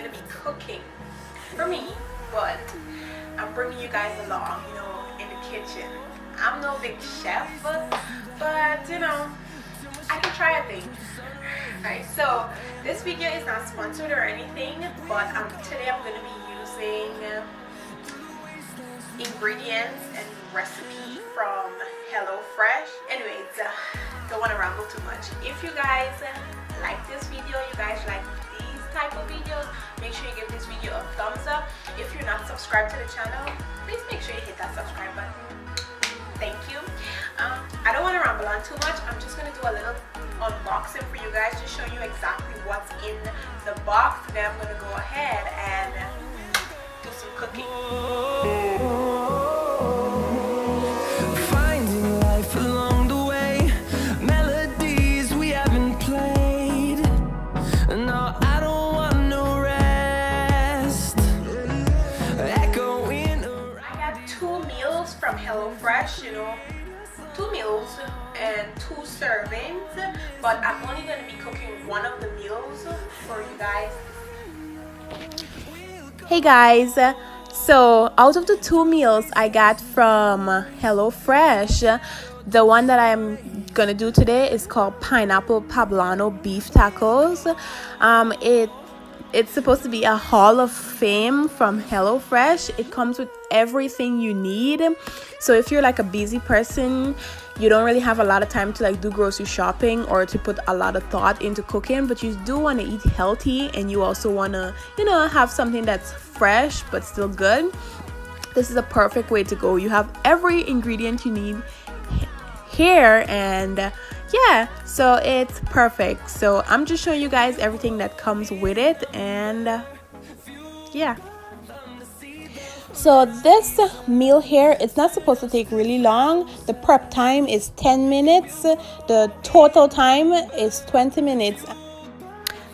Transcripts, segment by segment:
gonna be cooking for me, but I'm bringing you guys along, you know, in the kitchen. I'm no big chef, but you know, I can try a thing. Alright, so this video is not sponsored or anything, but today I'm gonna be using ingredients and recipe from HelloFresh. Anyways, don't want to ramble too much. If you guys like this video, you guys like these type of videos, make sure you give this video a thumbs up. If you're not subscribed to the channel, please make sure you hit that subscribe button. Thank you. I don't want to ramble on too much. I'm just going to do a little unboxing for you guys to show you exactly what's in the box. Then I'm going to go ahead and do some cooking. Finding life along the way, melodies we haven't played. No, I don't want no rest. Echoing around. I got 2 meals from HelloFresh, you know, 2 meals and 2 servings, but I'm only going to be cooking one of the meals for you guys. Hey guys, so out of the 2 meals I got from HelloFresh, the one that I'm gonna do today is called pineapple poblano beef tacos. It's supposed to be a Hall of Fame from HelloFresh. It comes with everything you need. So if you're like a busy person, you don't really have a lot of time to like do grocery shopping or to put a lot of thought into cooking, but you do want to eat healthy and you also want to, you know, have something that's fresh but still good, this is a perfect way to go. You have every ingredient you need here, and yeah, so it's perfect. So I'm just showing you guys everything that comes with it, and yeah. So this meal here, it's not supposed to take really long. The prep time is 10 minutes. The total time is 20 minutes.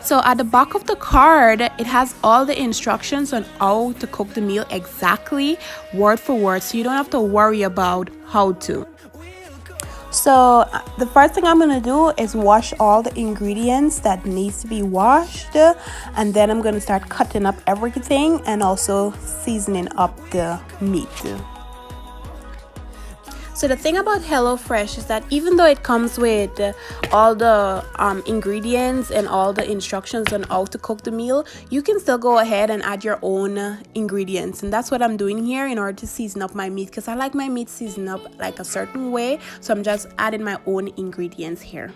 So at the back of the card, it has all the instructions on how to cook the meal exactly, word for word. So you don't have to worry about how to. So the first thing I'm going to do is wash all the ingredients that needs to be washed, and then I'm going to start cutting up everything and also seasoning up the meat. So the thing about HelloFresh is that even though it comes with all the ingredients and all the instructions on how to cook the meal, you can still go ahead and add your own ingredients. And that's what I'm doing here in order to season up my meat, because I like my meat seasoned up like a certain way. So I'm just adding my own ingredients here.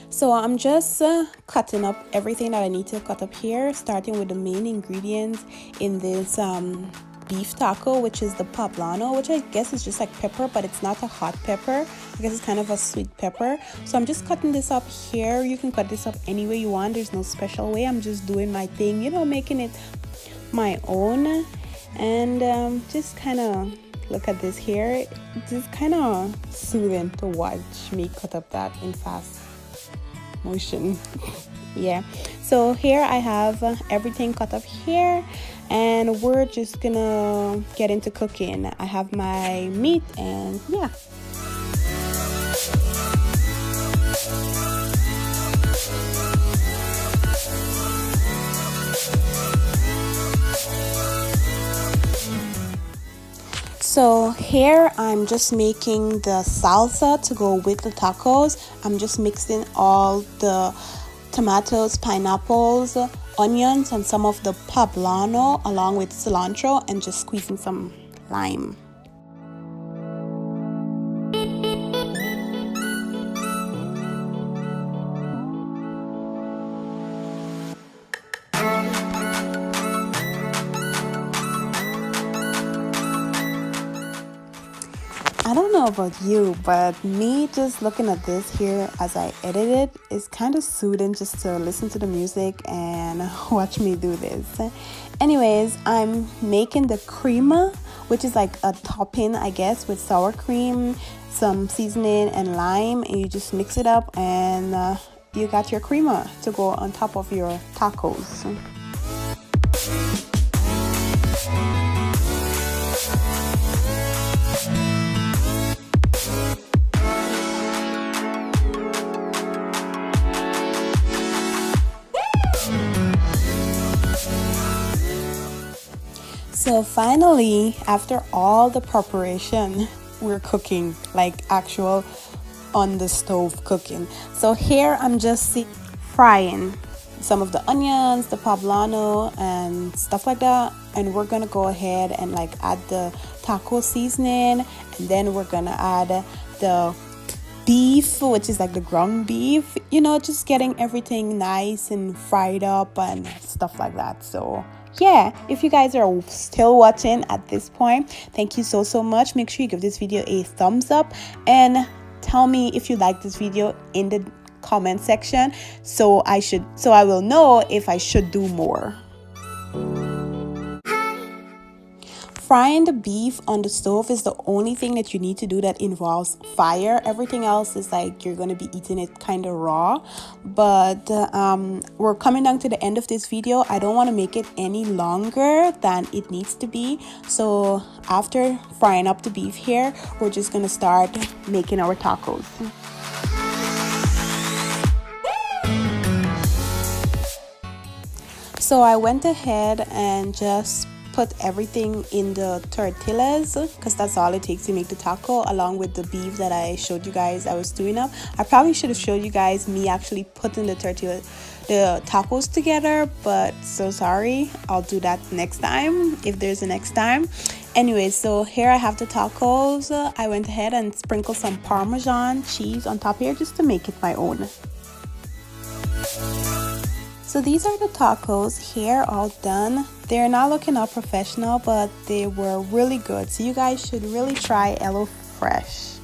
So I'm just cutting up everything that I need to cut up here, starting with the main ingredients in this beef taco, which is the poblano, which I guess is just like pepper, but it's not a hot pepper. I guess it's kind of a sweet pepper. So I'm just cutting this up here. You can cut this up any way you want. There's no special way. I'm just doing my thing, you know, making it my own. And just kind of look at this here. It's just kind of soothing to watch me cut up that in fast motion. Yeah, so here I have everything cut up here, and we're just gonna get into cooking. I have my meat, and yeah. So here I'm just making the salsa to go with the tacos. I'm just mixing all the tomatoes, pineapples, onions, and some of the poblano along with cilantro, and just squeezing some lime. I don't know about you, but me just looking at this here as I edit it is kind of soothing, just to listen to the music and watch me do this. Anyways, I'm making the crema, which is like a topping, I guess, with sour cream, some seasoning, and lime, and you just mix it up, and you got your crema to go on top of your tacos. So finally, after all the preparation, we're cooking, like actual on the stove cooking. So here I'm just frying some of the onions, the poblano and stuff like that, and we're gonna go ahead and like add the taco seasoning, and then we're gonna add the beef, which is like the ground beef, you know, just getting everything nice and fried up and stuff like that. So yeah, if you guys are still watching at this point, thank you so much. Make sure you give this video a thumbs up and tell me if you like this video in the comment section, so I will know if I should do more. Frying the beef on the stove is the only thing that you need to do that involves fire. Everything else is like you're going to be eating it kind of raw. But we're coming down to the end of this video. I don't want to make it any longer than it needs to be. So after frying up the beef here, we're just going to start making our tacos. So I went ahead and just put everything in the tortillas, because that's all it takes to make the taco, along with the beef that I showed you guys I was doing up. I probably should have showed you guys me actually putting the tacos together, but so sorry. I'll do that next time if there's a next time. Anyway, so here I have the tacos. I went ahead and sprinkled some Parmesan cheese on top here just to make it my own. So these are the tacos here, all done. They're not looking all professional, but they were really good. So you guys should really try HelloFresh.